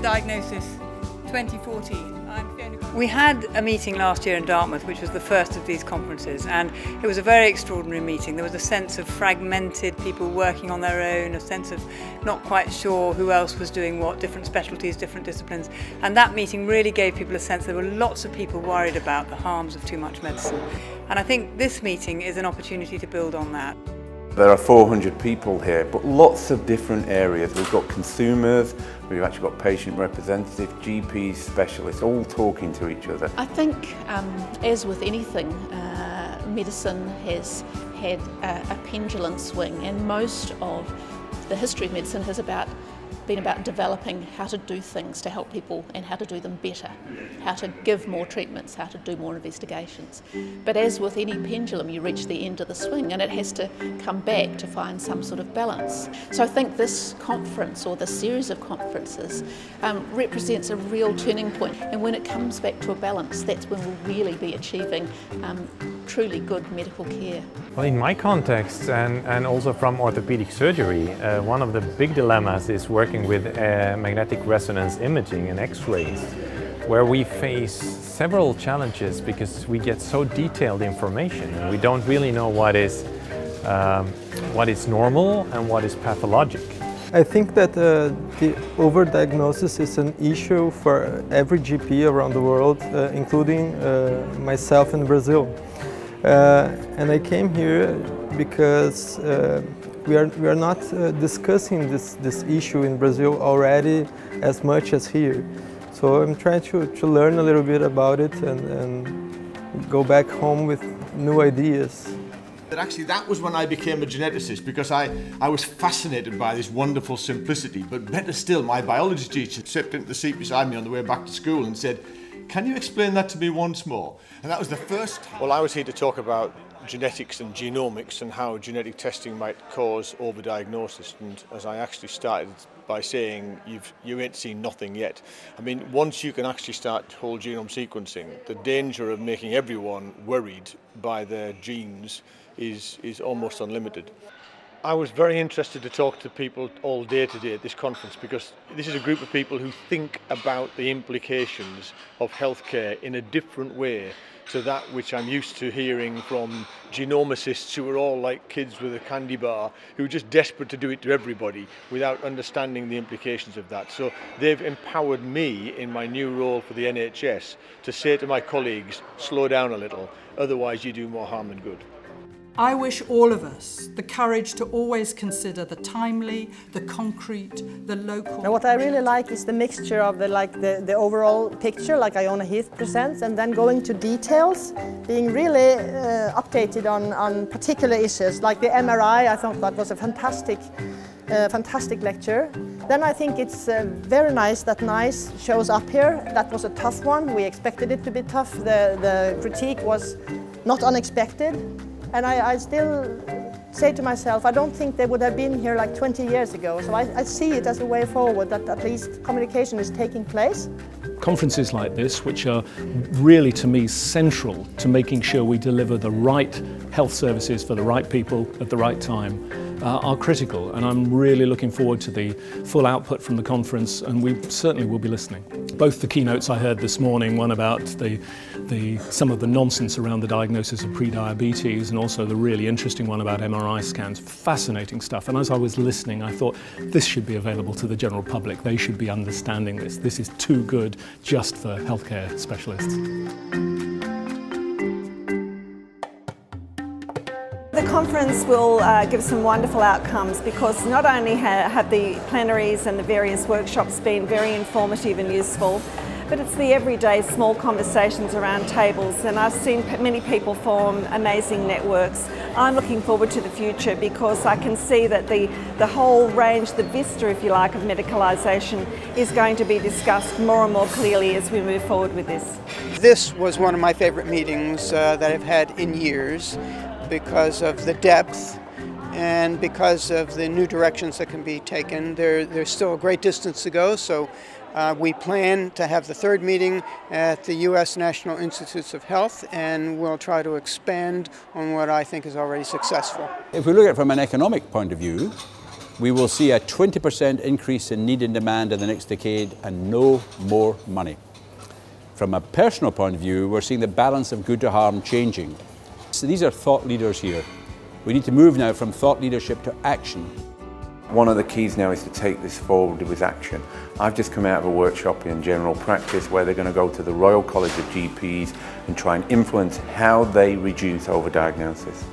Overdiagnosis 2014. We had a meeting last year in Dartmouth, which was the first of these conferences, and it was a very extraordinary meeting. There was a sense of fragmented people working on their own, a sense of not quite sure who else was doing what, different specialties, different disciplines. And that meeting really gave people a sense there were lots of people worried about the harms of too much medicine. And I think this meeting is an opportunity to build on that. There are 400 people here, but lots of different areas. We've got consumers, we've actually got patient representatives, GPs, specialists, all talking to each other. I think, as with anything, medicine has had a pendulum swing, and most of the history of medicine has been about developing how to do things to help people and how to do them better, how to give more treatments, how to do more investigations. But as with any pendulum, you reach the end of the swing and it has to come back to find some sort of balance. So I think this conference, or this series of conferences, represents a real turning point, and when it comes back to a balance, that's when we'll really be achieving truly good medical care. Well, in my context, and also from orthopedic surgery, one of the big dilemmas is working with magnetic resonance imaging and X-rays, where we face several challenges because we get so detailed information and we don't really know what is normal and what is pathologic. I think that the overdiagnosis is an issue for every GP around the world, including myself in Brazil. And I came here because we are not discussing this issue in Brazil already as much as here. So I'm trying to learn a little bit about it and go back home with new ideas. Actually, that was when I became a geneticist, because I was fascinated by this wonderful simplicity. But better still, my biology teacher stepped into the seat beside me on the way back to school and said, "Can you explain that to me once more?" And that was the first time. Well, I was here to talk about genetics and genomics and how genetic testing might cause overdiagnosis. And as I actually started by saying, you ain't seen nothing yet. I mean, once you can actually start whole genome sequencing, the danger of making everyone worried by their genes is almost unlimited. I was very interested to talk to people all day today at this conference, because this is a group of people who think about the implications of healthcare in a different way to that which I'm used to hearing from genomicists who are all like kids with a candy bar, who are just desperate to do it to everybody without understanding the implications of that. So they've empowered me in my new role for the NHS to say to my colleagues, slow down a little, otherwise you do more harm than good. I wish all of us the courage to always consider the timely, the concrete, the local. Now, what I really like is the mixture of the overall picture, like Iona Heath presents, and then going to details, being really updated on particular issues, like the MRI. I thought that was a fantastic lecture. Then I think it's very nice that NICE shows up here. That was a tough one. We expected it to be tough. The critique was not unexpected. And I still say to myself, I don't think they would have been here like 20 years ago. So I see it as a way forward, that at least communication is taking place. Conferences like this, which are really, to me, central to making sure we deliver the right health services for the right people at the right time, are critical. And I'm really looking forward to the full output from the conference, and we certainly will be listening. Both the keynotes I heard this morning, one about some of the nonsense around the diagnosis of pre-diabetes, and also the really interesting one about MRI scans, fascinating stuff. And as I was listening, I thought this should be available to the general public. They should be understanding this. This is too good just for healthcare specialists. The conference will give some wonderful outcomes, because not only have the plenaries and the various workshops been very informative and useful, but it's the everyday small conversations around tables, and I've seen many people form amazing networks. I'm looking forward to the future, because I can see that the whole range, the vista, if you like, of medicalisation is going to be discussed more and more clearly as we move forward with this. This was one of my favourite meetings that I've had in years, because of the depth and because of the new directions that can be taken. There's still a great distance to go, so we plan to have the third meeting at the U.S. National Institutes of Health, and we'll try to expand on what I think is already successful. If we look at it from an economic point of view, we will see a 20% increase in need and demand in the next decade and no more money. From a personal point of view, we're seeing the balance of good to harm changing. So these are thought leaders here. We need to move now from thought leadership to action. One of the keys now is to take this forward with action. I've just come out of a workshop in general practice where they're going to go to the Royal College of GPs and try and influence how they reduce overdiagnosis.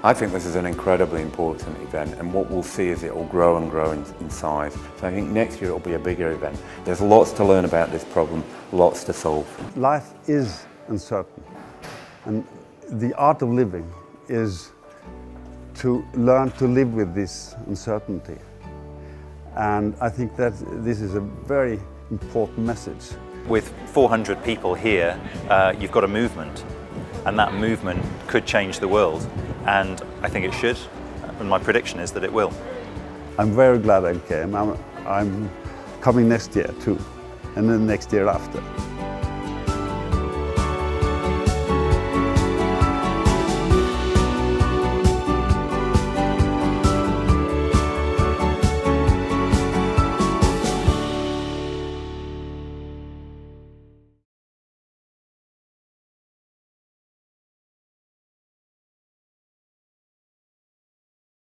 I think this is an incredibly important event, and what we'll see is it will grow and grow in size. So I think next year it will be a bigger event. There's lots to learn about this problem, lots to solve. Life is uncertain, and the art of living is to learn to live with this uncertainty. And I think that this is a very important message. With 400 people here, you've got a movement, and that movement could change the world. And I think it should, and my prediction is that it will. I'm very glad I came. I'm coming next year too, and then next year after.